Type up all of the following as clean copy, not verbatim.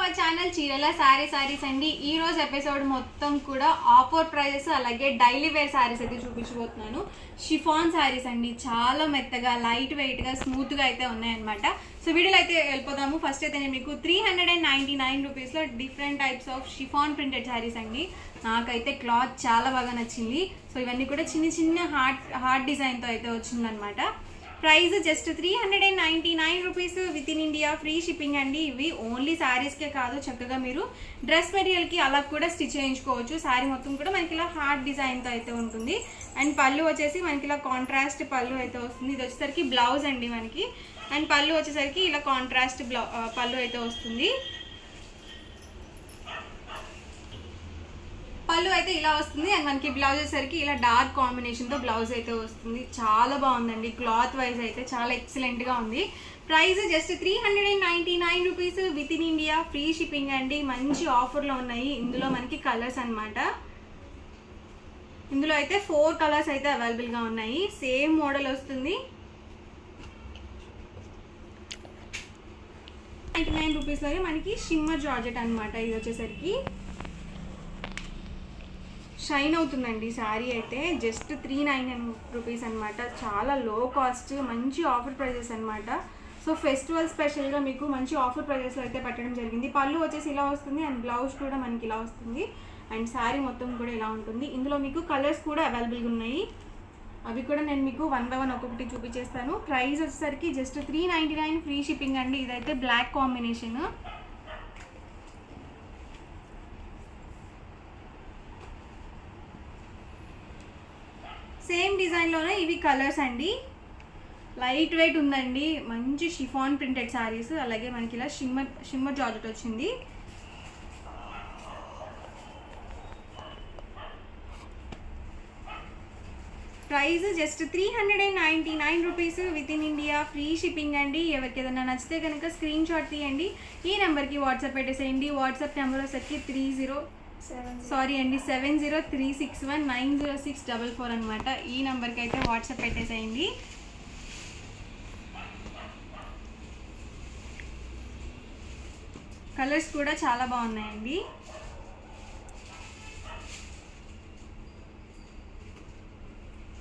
Our channel చీరల సారీస్ అండి. ఈ రోజు ఎపిసోడ్ మొత్తం కూడా ఆఫర్ ప్రైజెస్ అలాగే డైలీ వేర్ సారీస్ అయితే చూపించబోతున్నాను. షిఫాన్ సారీస్ అండి, చాలా మెత్తగా లైట్ వెయిట్ గా స్మూత్ గా అయితే ఉన్నాయన్నమాట. సో వీడియోలో అయితే వెళ్ళిపోదాము. ఫస్ట్ అయితే నేను మీకు 399 రూపీస్ లో different types of chiffon printed saris అండి. నాకైతే క్లాత్ చాలా బాగా నచ్చింది. సో ఇవన్నీ కూడా చిన్న హార్ట్ డిజైన్ తో అయితే వచ్చిందనమాట. Price just 399 rupees with in India, free shipping అండి. ఇవి ఓన్లీ శారీస్కే కాదు, చక్కగా మీరు డ్రెస్ మెటీరియల్కి అలా కూడా స్టిచ్ చేయించుకోవచ్చు. శారీ మొత్తం కూడా మనకి ఇలా హార్ట్ డిజైన్తో అయితే ఉంటుంది. అండ్ పళ్ళు వచ్చేసి మనకి ఇలా కాంట్రాస్ట్ పళ్ళు అయితే వస్తుంది. ఇది వచ్చేసరికి బ్లౌజ్ అండి మనకి. అండ్ పళ్ళు వచ్చేసరికి ఇలా కాంట్రాస్ట్ పళ్ళు అయితే వస్తుంది. పళ్ళు అయితే ఇలా వస్తుంది. అండ్ మనకి బ్లౌజ్ వచ్చేసరికి ఇలా డార్క్ కాంబినేషన్ తో బ్లౌజ్ అయితే వస్తుంది. చాలా బాగుందండి, క్లాత్ వైజ్ అయితే చాలా ఎక్సలెంట్ గా ఉంది. Price just 399 rupees with in India, free shipping అండి. మంచి ఆఫర్ లో ఉన్నాయి. ఇందులో మనకి కలర్స్ అన్నమాట. ఇందులో అయితే 4 కలర్స్ అయితే అవైలబుల్ గా ఉన్నాయి. సేమ్ మోడల్ వస్తుంది. 99 రూపీస్ లోనే మనకి షిమ్మర్ జార్జెట్ అన్నమాట. ఇది వచ్చేసరికి షైన్ అవుతుందండి శారీ అయితే. జస్ట్ 399 రూపీస్ అనమాట. చాలా లో కాస్ట్, మంచి ఆఫర్ ప్రైజెస్ అనమాట. సో ఫెస్టివల్ స్పెషల్గా మీకు మంచి ఆఫర్ ప్రైజెస్లో అయితే పెట్టడం జరిగింది. పళ్ళు వచ్చేసి ఇలా వస్తుంది. అండ్ బ్లౌజ్ కూడా మనకి ఇలా వస్తుంది. అండ్ శారీ మొత్తం కూడా ఇలా ఉంటుంది. ఇందులో మీకు కలర్స్ కూడా అవైలబుల్గా ఉన్నాయి. అవి కూడా నేను మీకు 1 by 1 ఒక్కొక్కటి చూపించేస్తాను. ప్రైస్ వచ్చేసరికి జస్ట్ 399, ఫ్రీ షిప్పింగ్ అండి. ఇదైతే బ్లాక్ కాంబినేషన్. సేమ్ డిజైన్లోనే ఇవి కలర్స్ అండి. లైట్ వెయిట్ ఉందండి, మంచి షిఫాన్ ప్రింటెడ్ శారీస్. అలాగే మనకి ఇలా షిమ్మర్ జార్జెట్ వచ్చింది. Price just 399 rupees with in India, free shipping అండి. ఎవరికి ఏదైనా నచ్చితే కనుక స్క్రీన్ షాట్ తీయండి. ఈ నెంబర్కి వాట్సాప్ పెట్టేసేయండి. వాట్సాప్ నెంబర్ వచ్చేసరికి 7036190644 అనమాట. ఈ నెంబర్కి అయితే వాట్సాప్ పెట్టేసేయండి. కలర్స్ కూడా చాలా బాగున్నాయండి.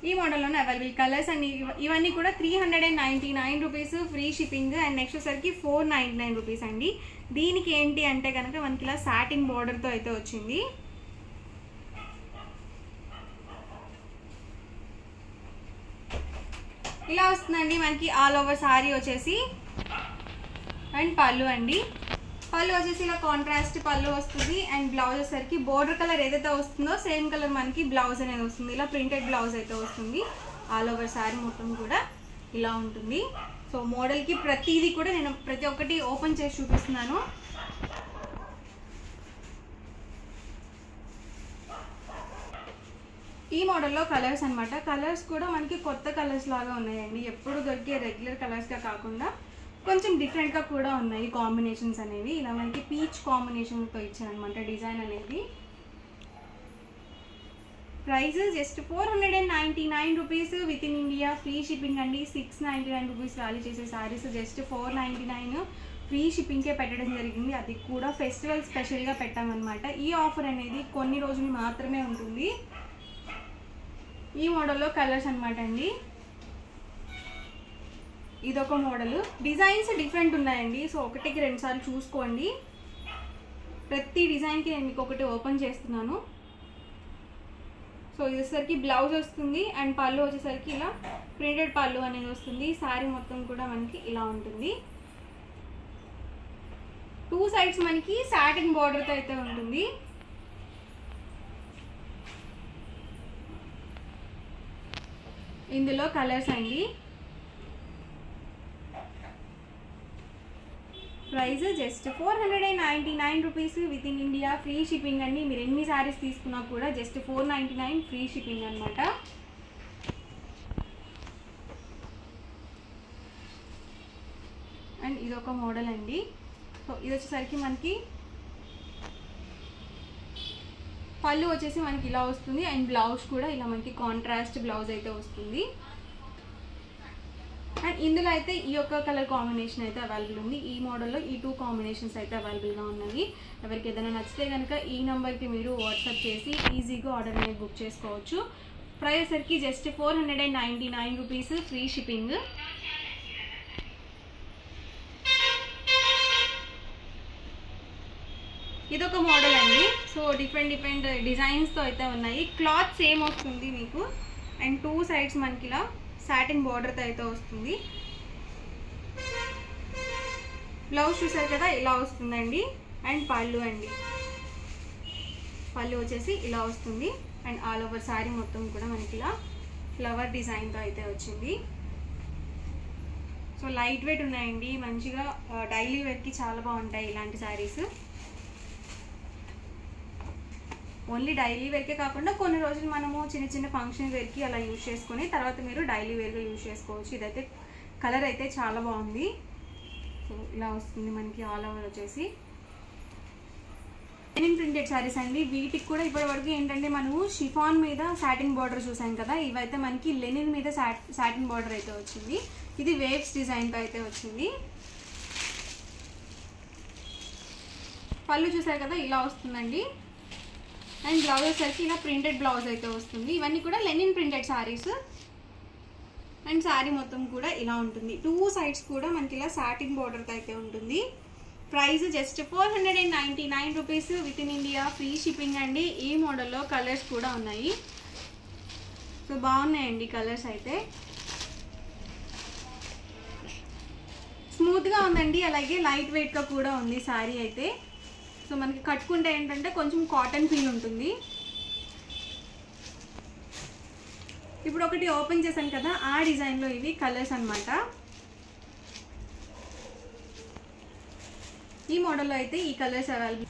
ఈ మోడల్లోనే అవైలబుల్ కలర్స్ అండ్ ఇవన్నీ కూడా 399 rupees, free shipping. And next వచ్చేసరికి 499 రూపీస్ అండి. దీనికి ఏంటి అంటే కనుక మనకి ఇలా సాటిన్ బార్డర్తో అయితే వచ్చింది. ఇలా వస్తుందండి మనకి ఆల్ ఓవర్ సారీ వచ్చేసి. అండ్ పళ్ళు అండి, పళ్ళు వచ్చేసి ఇలా కాంట్రాస్ట్ పళ్ళు వస్తుంది. అండ్ బ్లౌజ్ వచ్చేసరికి బోర్డర్ కలర్ ఏదైతే వస్తుందో సేమ్ కలర్ మనకి బ్లౌజ్ అనేది వస్తుంది. ఇలా ప్రింటెడ్ బ్లౌజ్ అయితే వస్తుంది. ఆల్ ఓవర్ సారీ మొత్తం కూడా ఇలా ఉంటుంది. సో మోడల్కి ప్రతిదీ కూడా నేను ప్రతి ఒక్కటి ఓపెన్ చేసి చూపిస్తున్నాను. ఈ మోడల్లో కలర్స్ అనమాట. కలర్స్ కూడా మనకి కొత్త కలర్స్ లాగా ఉన్నాయండి. ఎప్పుడు దొరికే రెగ్యులర్ కలర్స్గా కాకుండా కొంచెం డిఫరెంట్గా కూడా ఉన్నాయి కాంబినేషన్స్ అనేవి. ఇలా మనకి పీచ్ కాంబినేషన్తో ఇచ్చారనమాట డిజైన్ అనేది. Price just 499 rupees with in India, free shipping అండి. 699 రూపీస్ వాల్యూ చేసే శారీస్ జస్ట్ 499 ఫ్రీ షిప్పింగ్కే పెట్టడం జరిగింది. అది కూడా ఫెస్టివల్ స్పెషల్గా పెట్టామన్నమాట. ఈ ఆఫర్ అనేది కొన్ని రోజులు మాత్రమే ఉంటుంది. ఈ మోడల్లో కలర్స్ అనమాట అండి. ఇదొక మోడల్. డిజైన్స్ డిఫరెంట్ ఉన్నాయండి. సో ఒకటికి 2 సార్లు చూసుకోండి. ప్రతి డిజైన్కి నేను మీకు ఒకటి ఓపెన్ చేస్తున్నాను. సో ఇది వచ్చేసరికి బ్లౌజ్ వస్తుంది. అండ్ పళ్ళు వచ్చేసరికి ఇలా ప్రింటెడ్ పళ్ళు అనేది వస్తుంది. శారీ మొత్తం కూడా మనకి ఇలా ఉంటుంది. 2 సైడ్స్ మనకి సాటిన్ బార్డర్తో అయితే ఉంటుంది. ఇందులో కలర్స్ అండి. Price just 499 rupees with in India, free shipping అండి. మీరు ఎన్ని శారీస్ తీసుకున్నా కూడా జస్ట్ 499 ఫ్రీ షిప్పింగ్ అనమాట. అండ్ ఇదొక మోడల్ అండి. సో ఇది వచ్చేసరికి మనకి పళ్ళు వచ్చేసి మనకి ఇలా వస్తుంది. అండ్ బ్లౌజ్ కూడా ఇలా మనకి కాంట్రాస్ట్ బ్లౌజ్ అయితే వస్తుంది. అండ్ ఇందులో అయితే ఈ యొక్క కలర్ కాంబినేషన్ అయితే అవైలబుల్ ఉంది. ఈ మోడల్లో ఈ 2 కాంబినేషన్స్ అయితే అవైలబుల్గా ఉన్నాయి. ఎవరికి ఏదైనా నచ్చితే కనుక ఈ నెంబర్కి మీరు వాట్సాప్ చేసి ఈజీగా ఆర్డర్ అనేది బుక్ చేసుకోవచ్చు. ప్రైస్ సరికి జస్ట్ 499 రూపీస్, ఫ్రీ షిప్పింగ్. ఇదొక మోడల్ అండి. సో డిఫరెంట్ డిజైన్స్తో అయితే ఉన్నాయి. క్లాత్ సేమ్ వస్తుంది మీకు. అండ్ 2 సైడ్స్ మనకి ఇలా సాటిన్ బార్డర్తో అయితే వస్తుంది. బ్లౌజ్ చూసారు కదా, ఇలా వస్తుందండి. అండ్ పళ్ళు అండి, పళ్ళు వచ్చేసి ఇలా వస్తుంది. అండ్ ఆల్ ఓవర్ శారీ మొత్తం కూడా మనకి ఇలా ఫ్లవర్ డిజైన్తో అయితే వచ్చింది. సో లైట్ వెయిట్ ఉన్నాయండి, మంచిగా డైలీ వేర్కి చాలా బాగుంటాయి ఇలాంటి శారీస్. ఓన్లీ డైలీ వేర్కే కాకుండా కొన్ని రోజులు మనము చిన్న ఫంక్షన్ వేర్కి అలా యూజ్ చేసుకొని తర్వాత మీరు డైలీ వేర్గా యూజ్ చేసుకోవచ్చు. ఇదైతే కలర్ అయితే చాలా బాగుంది. సో ఇలా వస్తుంది మనకి ఆల్ ఓవర్ వచ్చేసి. లెనిన్ ప్రింటెడ్ శారీస్ అండి. వీటికి కూడా ఇప్పటి వరకు ఏంటంటే మనము షిఫాన్ మీద సాటిన్ బార్డర్ చూసాం కదా, ఇవైతే మనకి లెనిన్ మీద సాటిన్ బార్డర్ అయితే వచ్చింది. ఇది వేవ్స్ డిజైన్తో అయితే వచ్చింది. పళ్ళు చూసారు కదా, ఇలా వస్తుందండి. అండ్ బ్లౌజ్ వచ్చేసరికి ఇలా ప్రింటెడ్ బ్లౌజ్ అయితే వస్తుంది. ఇవన్నీ కూడా Lenin printed saris. And sari మొత్తం కూడా ఇలా ఉంటుంది. 2 సైడ్స్ కూడా మనకి ఇలా సాటిన్ బార్డర్తో అయితే ఉంటుంది. Price just 499 rupees, with in India, free shipping అండి. ఈ మోడల్లో కలర్స్ కూడా ఉన్నాయి. సో బాగున్నాయండి కలర్స్ అయితే. స్మూత్గా ఉందండి, అలాగే లైట్ వెయిట్గా కూడా ఉంది శారీ అయితే. సో మనకి కట్టుకుంటే ఏంటంటే కొంచెం కాటన్ ఫీల్ ఉంటుంది. ఇప్పుడు ఒకటి ఓపెన్ చేశాను కదా, ఆ డిజైన్లో ఇవి కలర్స్ అన్నమాట. ఈ మోడల్లో అయితే ఈ కలర్స్ అవైలబుల్.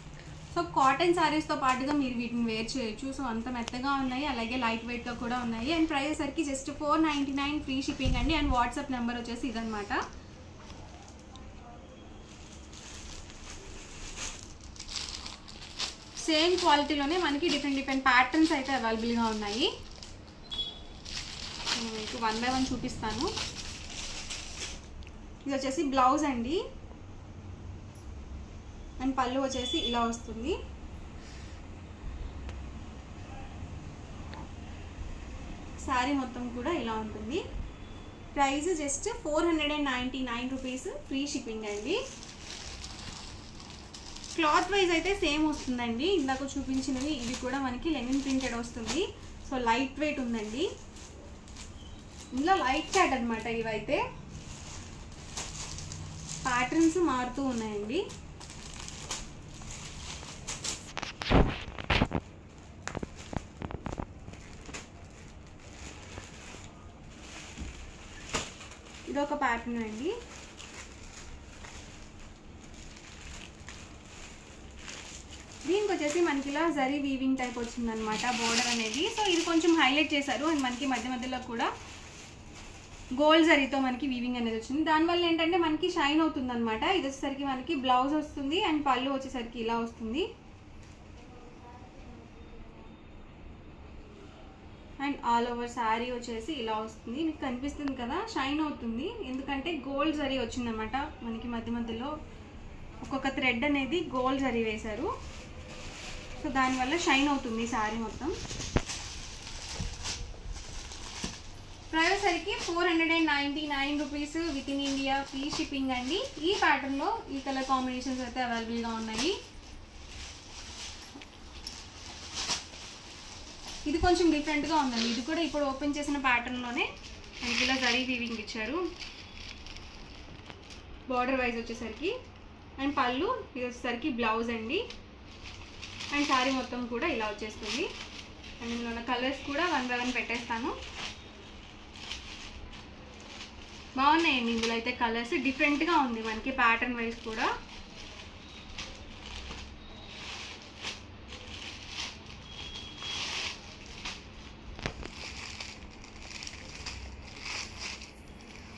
సో కాటన్ శారీస్తో పాటుగా మీరు వీటిని వేర్ చేయొచ్చు. సో అంత మెత్తగా ఉన్నాయి, అలాగే లైట్ వెయిట్గా కూడా ఉన్నాయి. అండ్ ప్రైస్ సరికి జస్ట్ 499, ఫ్రీ షిప్పింగ్ అండి. అండ్ వాట్సాప్ నెంబర్ వచ్చేసి ఇదనమాట. సేమ్ క్వాలిటీలోనే మనకి డిఫరెంట్ ప్యాటర్న్స్ అయితే అవైలబుల్గా ఉన్నాయి. మీకు 1 బై 1 చూపిస్తాను. ఇది వచ్చేసి బ్లౌజ్ అండి. అండ్ పళ్ళు వచ్చేసి ఇలా వస్తుంది. శారీ మొత్తం కూడా ఇలా ఉంటుంది. Price just 499 rupees, free shipping అండి. క్లాత్ వైజ్ అయితే సేమ్ వస్తుందండి. ఇందాక చూపించినవి ఇది కూడా మనకి లెనిన్ ప్రింటెడ్ వస్తుంది. సో లైట్ వెయిట్ ఉందండి. ఇందులో లైట్ చాట్ అనమాట. ఇవైతే ప్యాటర్న్స్ మారుతూ ఉన్నాయండి. ఇదొక ప్యాటర్న్ అండి. దీనికి వచ్చేసి మనకి ఇలా జరీ వీవింగ్ టైప్ వచ్చిందనమాట బోర్డర్ అనేది. సో ఇది కొంచెం హైలైట్ చేశారు. అండ్ మనకి మధ్యలో కూడా గోల్డ్ జరీతో మనకి వీవింగ్ అనేది వచ్చింది. దానివల్ల ఏంటంటే మనకి షైన్ అవుతుంది అనమాట. ఇది వచ్చేసరికి మనకి బ్లౌజ్ వస్తుంది. అండ్ పళ్ళు వచ్చేసరికి ఇలా వస్తుంది. అండ్ ఆల్ ఓవర్ శారీ వచ్చేసి ఇలా వస్తుంది. మీకు కనిపిస్తుంది కదా, షైన్ అవుతుంది. ఎందుకంటే గోల్డ్ జరీ వచ్చిందనమాట. మనకి మధ్యలో ఒక్కొక్క థ్రెడ్ అనేది గోల్డ్ జరీ వేశారు. సో దానివల్ల షైన్ అవుతుంది శారీ మొత్తం. ప్రైస్ సరికి 499 rupees, with in India, free shipping అండి. ఈ ప్యాటర్న్లో ఈ కలర్ కాంబినేషన్స్ అయితే అవైలబుల్గా ఉన్నాయి. ఇది కొంచెం డిఫరెంట్గా ఉందండి. ఇది కూడా ఇప్పుడు ఓపెన్ చేసిన ప్యాటర్న్లోనే మనకి ఇలా జరీ వీవింగ్ ఇచ్చారు బార్డర్ వైజ్ వచ్చేసరికి. అండ్ పళ్ళు ఇది వచ్చేసరికి బ్లౌజ్ అండి. అండ్ శారీ మొత్తం కూడా ఇలా వచ్చేస్తుంది. అండ్ ఇందులో ఉన్న కలర్స్ కూడా 1 బై 1 పెట్టేస్తాను. బాగున్నాయండి ఇందులో అయితే కలర్స్. డిఫరెంట్గా ఉంది మనకి ప్యాటర్న్ వైజ్ కూడా.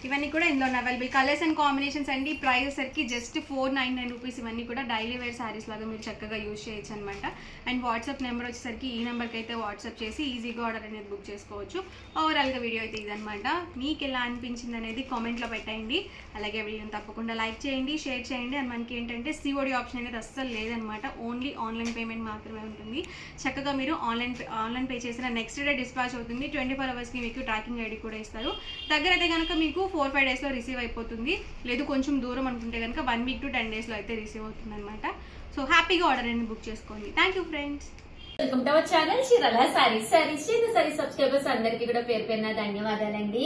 ఇవన్నీ కూడా ఇందులో అవైలబుల్ కలర్స్ అండ్ కాంబినేషన్స్ అండి. ప్రైస్ వచ్చరికి జస్ట్ 499 రూపీస్. ఇవన్నీ కూడా డైలీ వేర్ శారీస్ లాగా మీరు చక్కగా యూజ్ చేయొచ్చు అనమాట. అండ్ వాట్సాప్ నెంబర్ వచ్చేసరికి ఈ నెంబర్కి అయితే వాట్సాప్ చేసి ఈజీగా ఆర్డర్ అనేది బుక్ చేసుకోవచ్చు. ఓవరాల్గా వీడియో అయితే ఇదనమాట. మీకు ఎలా అనిపించింది అనేది కామెంట్లో పెట్టండి. అలాగే వీడియోని తప్పకుండా లైక్ చేయండి, షేర్ చేయండి. అండ్ మనకి ఏంటంటే సిఓడి ఆప్షన్ అనేది అస్సలు లేదనమాట. ఓన్లీ ఆన్లైన్ పేమెంట్ మాత్రమే ఉంటుంది. చక్కగా మీరు ఆన్లైన్ పే చేసిన నెక్స్ట్ డే డిస్పాచ్ అవుతుంది. 24 అవర్స్కి మీకు ట్రాకింగ్ ఐడి కూడా ఇస్తారు. దగ్గర అయితే కనుక మీకు 4-5 డేస్లో రిసీవ్ అయిపోతుంది. లేదు కొంచెం దూరం అనుకుంటే కనుక 1 వీక్ to 10 డేస్లో అయితే రిసీవ్ అవుతుంది అనమాట. సో హ్యాపీగా ఆర్డర్ అనేది బుక్ చేసుకోండి. Thank you friends. Welcome to our channel Chirala saris. Saris subscribers అందరికి కూడా పేరు పేరున ధన్యవాదాలండి.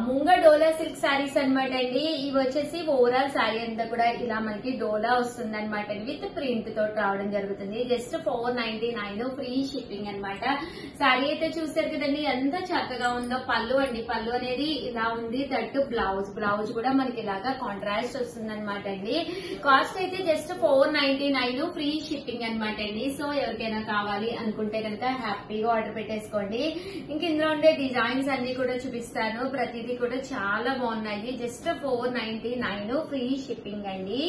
ముంగ డోలా సిల్క్ సారీస్ అనమాట అండి. ఇవి వచ్చేసి ఓవరాల్ సారీ అంతా కూడా ఇలా మనకి డోలా వస్తుంది అనమాట అండి. విత్ ప్రింట్ తోటి రావడం జరుగుతుంది. జస్ట్ 499 ఫ్రీ షిప్పింగ్ అనమాట. సారీ అయితే చూసారు కదండి ఎంత చక్కగా ఉందో. పళ్ళు అండి, పళ్ళు అనేది ఇలా ఉంది. దట్టు బ్లౌజ్ కూడా మనకి ఇలాగా కాంట్రాస్ట్ వస్తుంది అనమాట అండి. కాస్ట్ అయితే జస్ట్ 499 ఫ్రీ షిప్పింగ్ అనమాట అండి. సో ఎవరికైనా కావాలి అనుకుంటే కనుక హ్యాపీగా ఆర్డర్ పెట్టేసుకోండి. ఇంక ఇందులో ఉండే డిజైన్స్ అన్ని కూడా చూపిస్తాను. ప్రతిదీ కూడా చాలా బాగున్నాయి. జస్ట్ 499 ఫ్రీ షిప్పింగ్ అండి.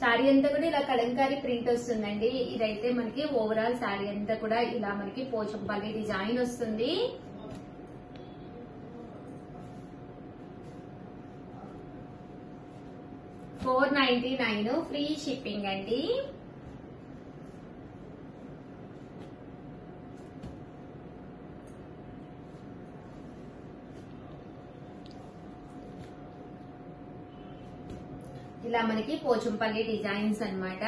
శారీ అంతా కూడా ఇలా కలంకారీ ప్రింట్ వస్తుందండి. ఇదైతే మనకి ఓవరాల్ శారీ అంతా కూడా ఇలా మనకి పోచంపల్లి డిజైన్ వస్తుంది. $499 ఫ్రీ షిప్పింగ్ అండి. ఇలా మనకి పోచంపల్లి డిజైన్స్ అన్నమాట.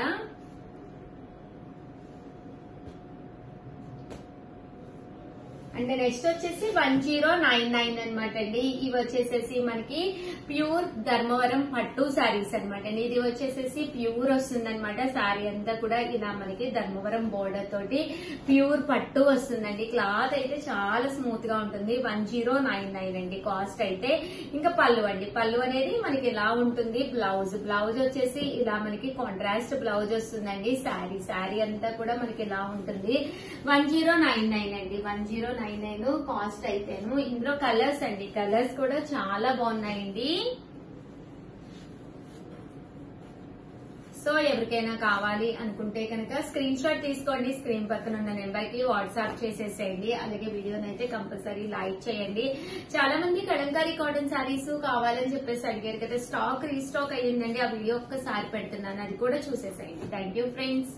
అండ్ నెక్స్ట్ వచ్చేసి 1099 అనమాట అండి. ఇవి వచ్చేసేసి మనకి ప్యూర్ ధర్మవరం పట్టు శారీస్ అనమాట అండి. ఇది వచ్చేసేసి ప్యూర్ వస్తుంది అనమాట. శారీ అంతా కూడా ఇలా మనకి ధర్మవరం బోర్డర్ తోటి ప్యూర్ పట్టు వస్తుందండి. క్లాత్ అయితే చాలా స్మూత్ గా ఉంటుంది. 1099 అండి కాస్ట్ అయితే. ఇంకా పళ్ళు అండి, పళ్ళు అనేది మనకి ఇలా ఉంటుంది. బ్లౌజ్ వచ్చేసి ఇలా మనకి కాంట్రాస్ట్ బ్లౌజ్ వస్తుందండి. శారీ అంతా కూడా మనకి ఇలా ఉంటుంది. 1099 అండి. 1099 కాస్ట్ అయితేను. ఇందులో కలర్స్ అండి, కలర్స్ కూడా చాలా బాగున్నాయండి. సో ఎవరికైనా కావాలి అనుకుంటే కనుక స్క్రీన్ షాట్ తీసుకోండి. స్క్రీన్ పక్కన ఉన్న నెంబర్ కి వాట్సాప్ చేసేసేయండి. అలాగే వీడియోని అయితే కంపల్సరీ లైక్ చేయండి. చాలా మంది కలంకారీ కాటన్ శారీస్ కావాలని చెప్పేసి అడిగారు కదా. స్టాక్ రీస్టాక్ అయ్యిందండి. ఆ వీడియో ఒక్కసారి పెడుతున్నాను, అది కూడా చూసేసేయండి. Thank you friends.